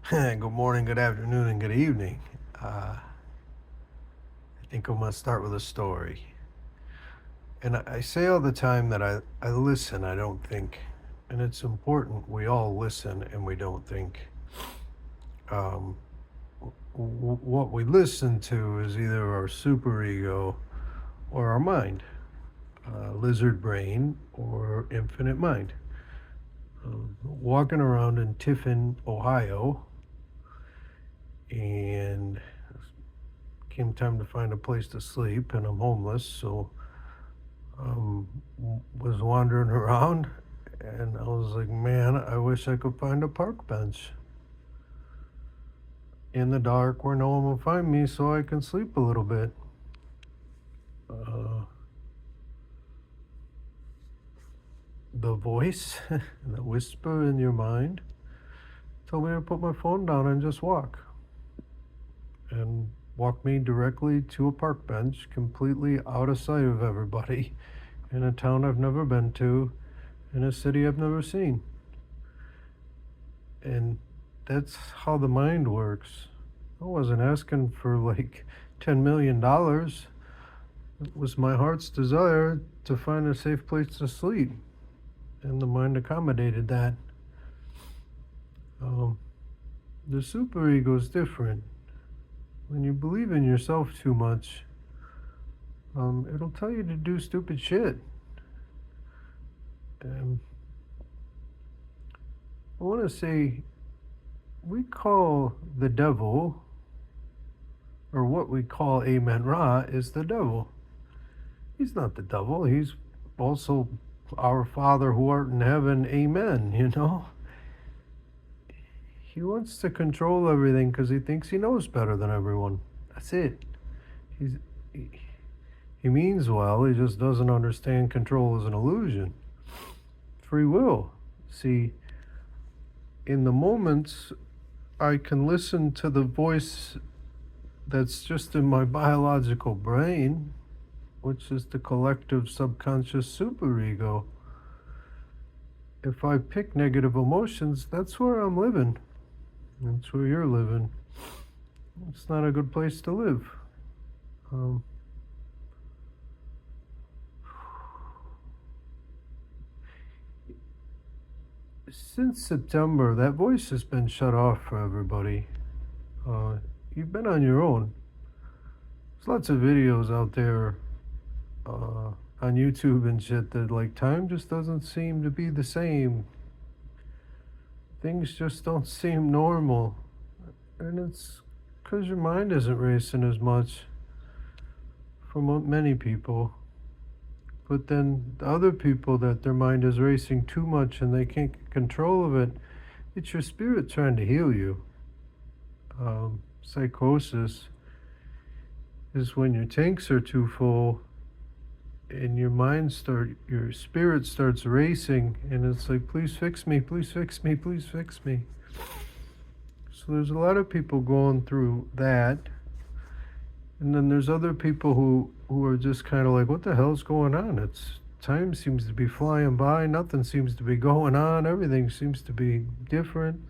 Good morning, good afternoon, and good evening. I think I'm going to start with a story. And I say all the time that I listen, I don't think. And it's important we all listen and we don't think. Um, what we listen to is either our superego or our mind, lizard brain or infinite mind. Walking around in Tiffin, Ohio, and came time to find a place to sleep, and I'm homeless, so um, was wandering around, and I was like, man, I wish I could find a park bench in the dark where no one will find me so I can sleep a little bit. Uh, the voice, the whisper in your mind told me to put my phone down and just walk. And walk me directly to a park bench, completely out of sight of everybody, in a town I've never been to, in a city I've never seen. And that's how the mind works. I wasn't asking for like $10 million. It was my heart's desire to find a safe place to sleep. And the mind accommodated that. Um, the superego is different. When you believe in yourself too much, it'll tell you to do stupid shit. And I want to say, we call the devil, or what we call Amen Ra, is the devil. He's not the devil. He's also our Father who art in heaven. Amen, you know? He wants to control everything because he thinks he knows better than everyone. That's it. He's, he, he means well, he just doesn't understand control is an illusion. Free will. See, in the moments I can listen to the voice that's just in my biological brain, which is the collective subconscious superego. If I pick negative emotions, that's where I'm living. That's where you're living. It's not a good place to live. Since September, that voice has been shut off for everybody. You've been on your own. There's lots of videos out there on YouTube and shit that, like, time just doesn't seem to be the same. Things just don't seem normal. And it's because your mind isn't racing as much for many people. But then the other people that their mind is racing too much and they can't get control of it, it's your spirit trying to heal you. Psychosis is when your tanks are too full and your spirit starts racing, and it's like, please fix me, please fix me, please fix me. So there's a lot of people going through that. And then there's other people who are just kind of like, what the hell's going on? It's time seems to be flying by, nothing seems to be going on, everything seems to be different.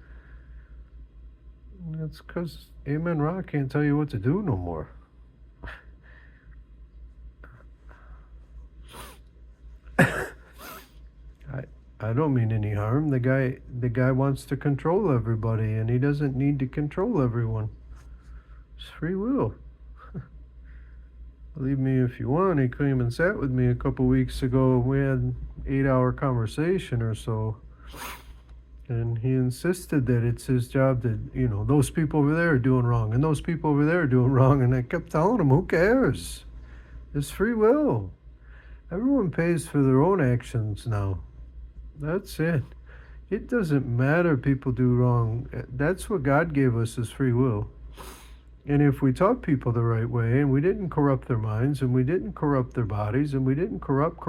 And it's because Amen Ra can't tell you what to do no more. I don't mean any harm. The guy wants to control everybody, and he doesn't need to control everyone. It's free will. Believe me if you want. He came and sat with me a couple weeks ago. We had an 8-hour conversation or so. And he insisted that it's his job to, those people over there are doing wrong, and those people over there are doing wrong. And I kept telling him, who cares? It's free will. Everyone pays for their own actions now. That's it. It doesn't matter people do wrong. That's what God gave us, is free will. And if we taught people the right way, and we didn't corrupt their minds, and we didn't corrupt their bodies, and we didn't corrupt,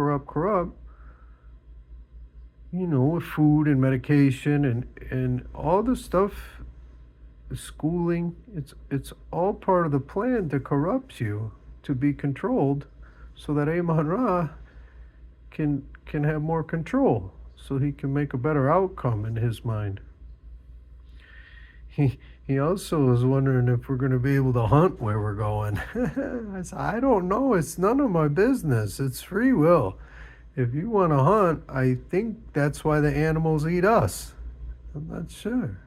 with food and medication and all the stuff, schooling, it's all part of the plan to corrupt you, to be controlled, so that Amon Ra can have more control, so he can make a better outcome in his mind. he also was wondering if we're going to be able to hunt where we're going. I said, I don't know. It's none of my business. It's free will. If you want to hunt, I think that's why the animals eat us. I'm not sure.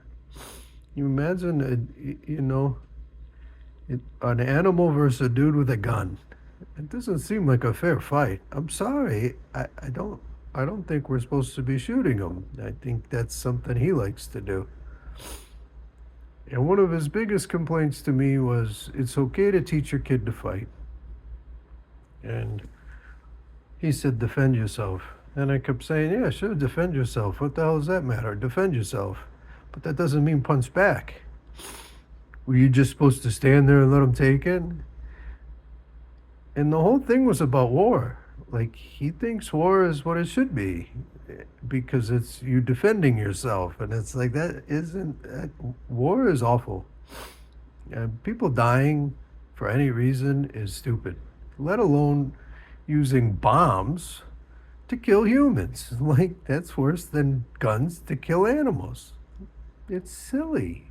You imagine, an animal versus a dude with a gun. It doesn't seem like a fair fight. I'm sorry. I don't think we're supposed to be shooting him. I think that's something he likes to do. And one of his biggest complaints to me was it's okay to teach your kid to fight. And he said, defend yourself. And I kept saying, yeah, sure, defend yourself. What the hell does that matter? Defend yourself. But that doesn't mean punch back. Were you just supposed to stand there and let him take it? And the whole thing was about war. Like, he thinks war is what it should be because it's you defending yourself. And it's like, war is awful. And people dying for any reason is stupid, let alone using bombs to kill humans. Like, that's worse than guns to kill animals. It's silly.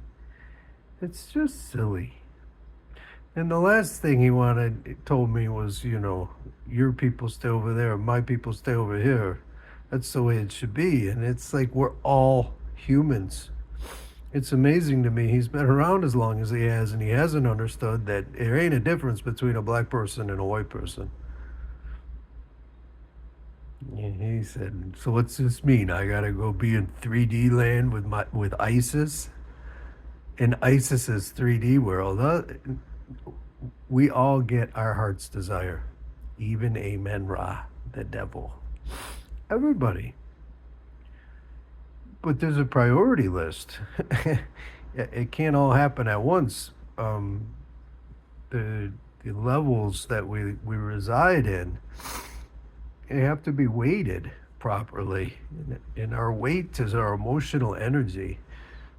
It's just silly. And the last thing he told me was, your people stay over there, my people stay over here. That's the way it should be. And it's like we're all humans. It's amazing to me he's been around as long as he has, and he hasn't understood that there ain't a difference between a black person and a white person. And he said, so what's this mean? I gotta go be in 3D land with ISIS? In ISIS's 3D world, we all get our heart's desire. Even Amen Ra, the devil. Everybody. But there's a priority list. It can't all happen at once. The levels that we reside in, they have to be weighted properly. And our weight is our emotional energy.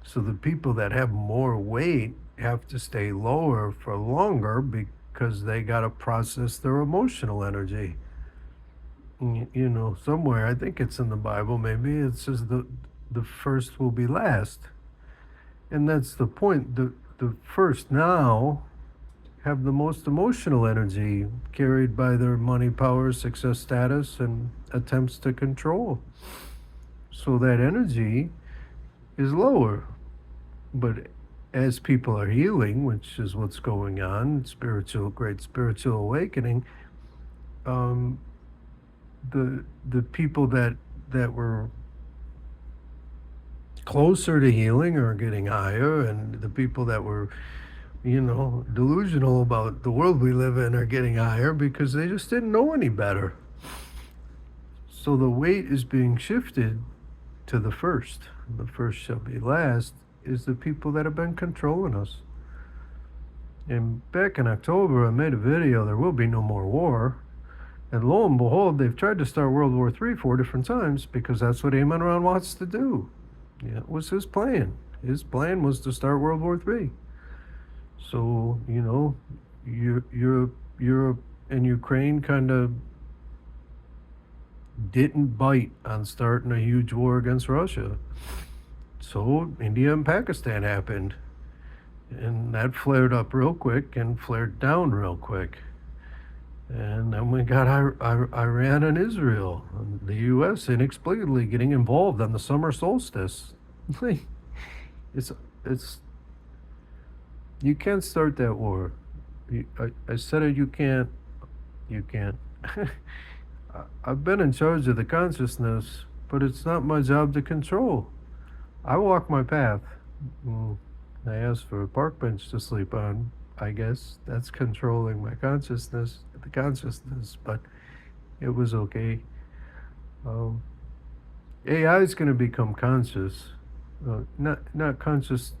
So the people that have more weight have to stay lower for longer because they got to process their emotional energy. Somewhere, I think it's in the Bible, maybe it says the first will be last. And that's the point. The first now have the most emotional energy carried by their money, power, success, status, and attempts to control. So that energy is lower. But as people are healing, which is what's going on, great spiritual awakening, the people that were closer to healing are getting higher, and the people that were, delusional about the world we live in are getting higher because they just didn't know any better. So the weight is being shifted to the first. The first shall be last is the people that have been controlling us. And back in October, I made a video, there will be no more war. And lo and behold, they've tried to start World War III 4 different times because that's what Amen Ra wants to do. Yeah, it was his plan. His plan was to start World War III. So, Europe and Ukraine kind of didn't bite on starting a huge war against Russia. So India and Pakistan happened, and that flared up real quick and flared down real quick. And then we got Iran and Israel, and the U.S. inexplicably getting involved on the summer solstice. it's you can't start that war. I said it. You can't. I've been in charge of the consciousness, but it's not my job to control. I walk my path. I asked for a park bench to sleep on. I guess that's controlling my consciousness, but it was okay. AI is going to become conscious, not conscious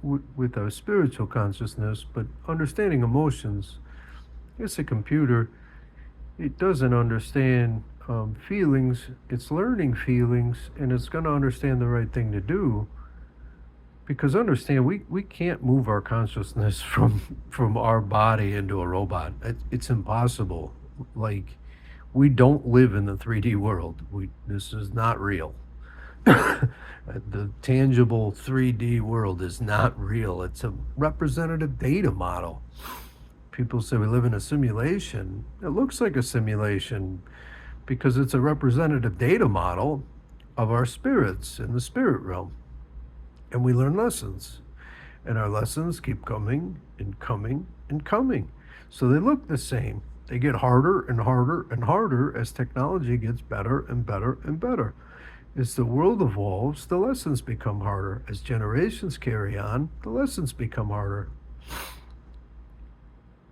with our spiritual consciousness, but understanding emotions. It's a computer. It doesn't understand feelings. It's learning feelings, and it's going to understand the right thing to do. Because understand, we can't move our consciousness from our body into a robot. It's impossible. Like, we don't live in the 3D world. This is not real. The tangible 3D world is not real. It's a representative data model. People say we live in a simulation. It looks like a simulation because it's a representative data model of our spirits in the spirit realm. And we learn lessons. And our lessons keep coming and coming and coming. So they look the same. They get harder and harder and harder as technology gets better and better and better. As the world evolves, the lessons become harder. As generations carry on, the lessons become harder.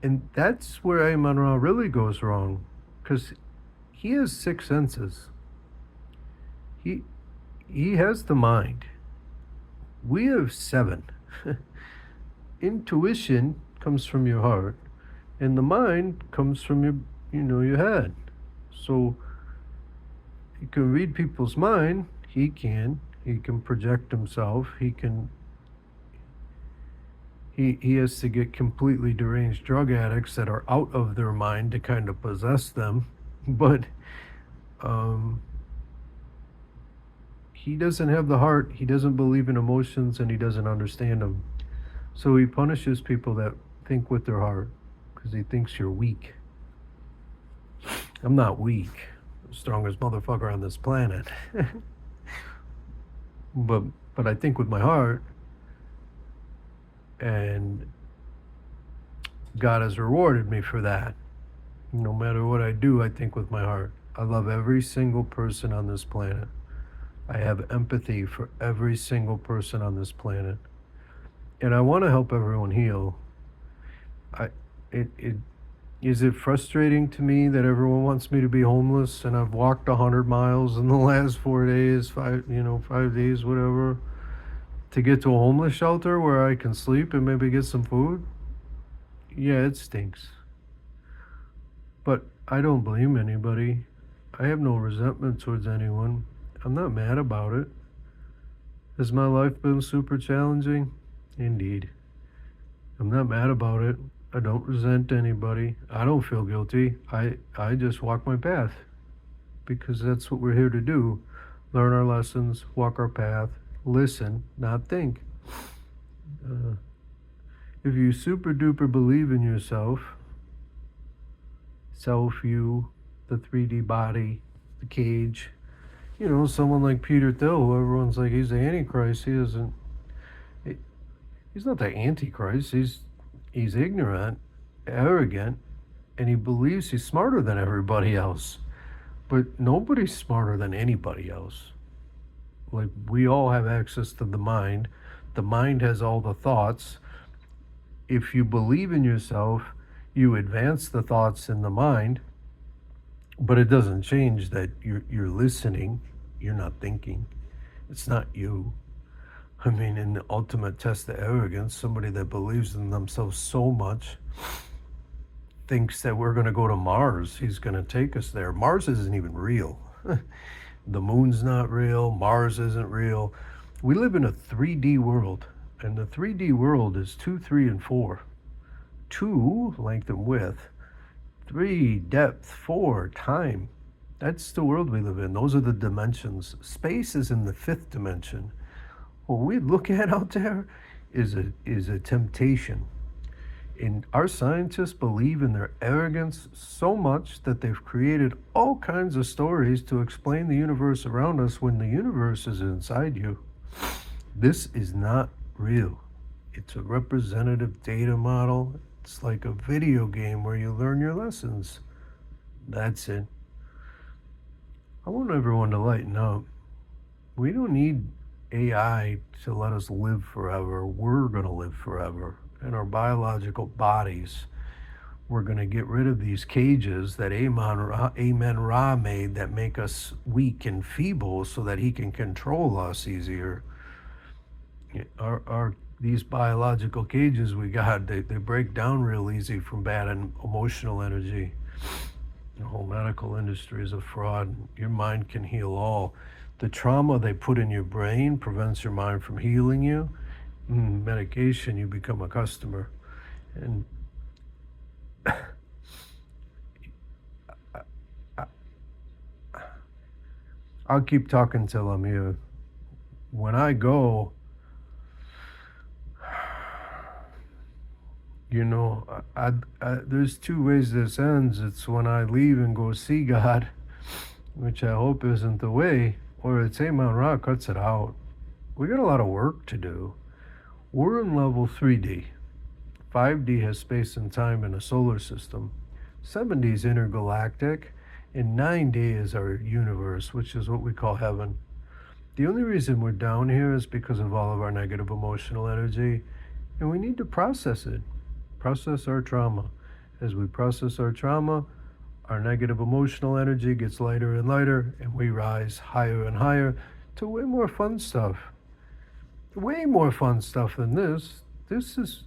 And that's where Amon Ra really goes wrong, because he has six senses. He he has the mind. We have seven. Intuition comes from your heart, and the mind comes from your head. So he can read people's mind. He can project himself. He has to get completely deranged drug addicts that are out of their mind to kind of possess them. But um, he doesn't have the heart. He doesn't believe in emotions, and he doesn't understand them. So he punishes people that think with their heart because he thinks you're weak. I'm not weak. I'm the strongest motherfucker on this planet. but but I think with my heart, and God has rewarded me for that. No matter what I do, I think with my heart. I love every single person on this planet. I have empathy for every single person on this planet. And I want to help everyone heal. I it is it frustrating to me that everyone wants me to be homeless, and I've walked 100 miles in the last 4 days, 5 days, whatever, to get to a homeless shelter where I can sleep and maybe get some food? Yeah, it stinks. But I don't blame anybody. I have no resentment towards anyone. I'm not mad about it. Has my life been super challenging? Indeed. I'm not mad about it. I don't resent anybody. I don't feel guilty. I just walk my path because that's what we're here to do. Learn our lessons, walk our path, listen, not think. Uh, if you super duper believe in yourself, self, you, the 3D body, the cage, someone like Peter Thiel, who everyone's like, he's the Antichrist. He isn't. He's not the Antichrist. He's ignorant, arrogant, and he believes he's smarter than everybody else. But nobody's smarter than anybody else. Like, we all have access to the mind. The mind has all the thoughts. If you believe in yourself, you advance the thoughts in the mind, but it doesn't change that you're listening, you're not thinking. It's not you. I mean, in the ultimate test of arrogance, somebody that believes in themselves so much thinks that we're going to go to Mars. He's going to take us there. Mars isn't even real. The moon's not real. Mars isn't real. We live in a 3D world, and the 3D world is 2, 3, and 4. 2, length and width. 3, depth. 4, time. That's the world we live in. Those are the dimensions. Space is in the 5th dimension. What we look at out there is a temptation. And our scientists believe in their arrogance so much that they've created all kinds of stories to explain the universe around us when the universe is inside you. This is not real. It's a representative data model. It's like a video game where you learn your lessons. That's it. I want everyone to lighten up. We don't need AI to let us live forever. We're going to live forever. In our biological bodies, we're going to get rid of these cages that Amen Ra made that make us weak and feeble so that he can control us easier. These biological cages we got, they break down real easy from bad and emotional energy. The whole medical industry is a fraud. Your mind can heal all. The trauma they put in your brain prevents your mind from healing you. Medication, you become a customer. And I'll keep talking till I'm here. when I go, you know, there's two ways this ends. It's when I leave and go see God, which I hope isn't the way, or it's Amon Ra cuts it out. We got a lot of work to do. We're in level 3D. 5D has space and time in a solar system. 7D is intergalactic, and 9D is our universe, which is what we call heaven. The only reason we're down here is because of all of our negative emotional energy, and we need to process it. Process our trauma. As we process our trauma, our negative emotional energy gets lighter and lighter, and we rise higher and higher to way more fun stuff. Way more fun stuff than this. This is,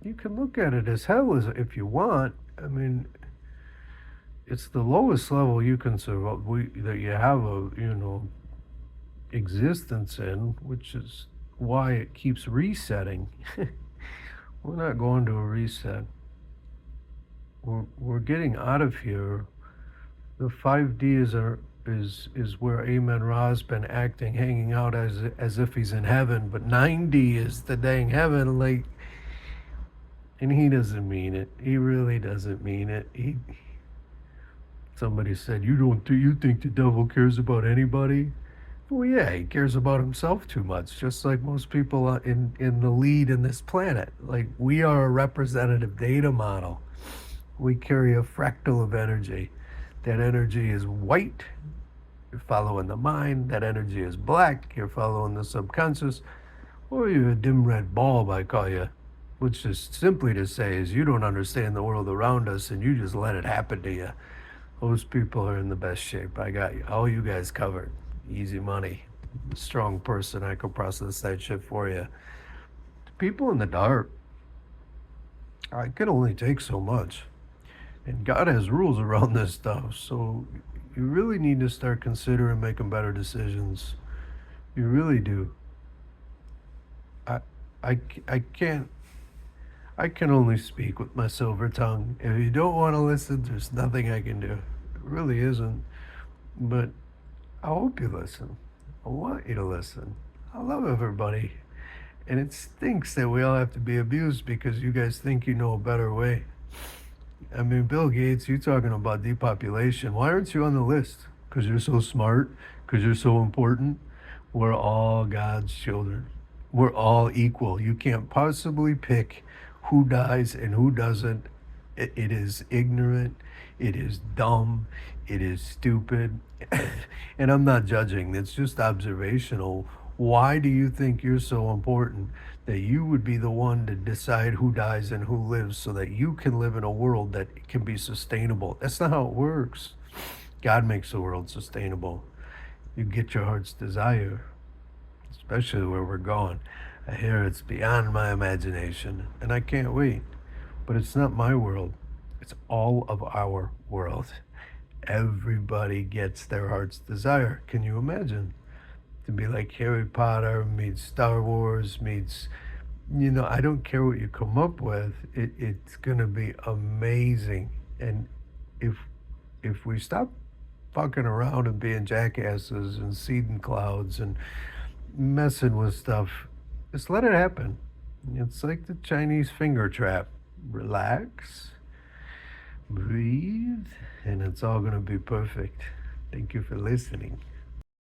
you can look at it as hell as if you want. I mean, it's the lowest level you can survive, that you have a, existence in, which is why it keeps resetting. We're not going to a reset. We're getting out of here. The 5D is where Amen Ra's been acting, hanging out as if he's in heaven, but 9D is the dang heaven, like, and he doesn't mean it. He really doesn't mean it. Somebody said, you think the devil cares about anybody? Well, yeah, he cares about himself too much, just like most people in the lead in this planet. Like, we are a representative data model. We carry a fractal of energy. That energy is white, you're following the mind. That energy is black, you're following the subconscious. Or you're a dim red bulb, I call you. Which is simply to say is you don't understand the world around us and you just let it happen to you. Those people are in the best shape. I got you. All you guys covered. Easy money. Strong person. I could process that shit for you. People in the dark, I can only take so much. And God has rules around this stuff. So you really need to start considering making better decisions. You really do. I can't. I can only speak with my silver tongue. If you don't want to listen, there's nothing I can do. It really isn't. But I hope you listen. I want you to listen. I love everybody. And it stinks that we all have to be abused because you guys think you know a better way. I mean, Bill Gates, you talking about depopulation. Why aren't you on the list? Because you're so smart? Because you're so important? We're all God's children. We're all equal. You can't possibly pick who dies and who doesn't. It is ignorant. It is dumb. It is stupid. And I'm not judging. It's just observational. Why do you think you're so important that you would be the one to decide who dies and who lives so that you can live in a world that can be sustainable? That's not how it works. God makes the world sustainable. You get your heart's desire, especially where we're going. I hear it's beyond my imagination, and I can't wait. But it's not my world. It's all of our world. Everybody gets their heart's desire. Can you imagine? To be like Harry Potter meets Star Wars meets, I don't care what you come up with. It's gonna be amazing. And if we stop fucking around and being jackasses and seeding clouds and messing with stuff, just let it happen. It's like the Chinese finger trap. Relax, breathe, and it's all gonna be perfect. Thank you for listening.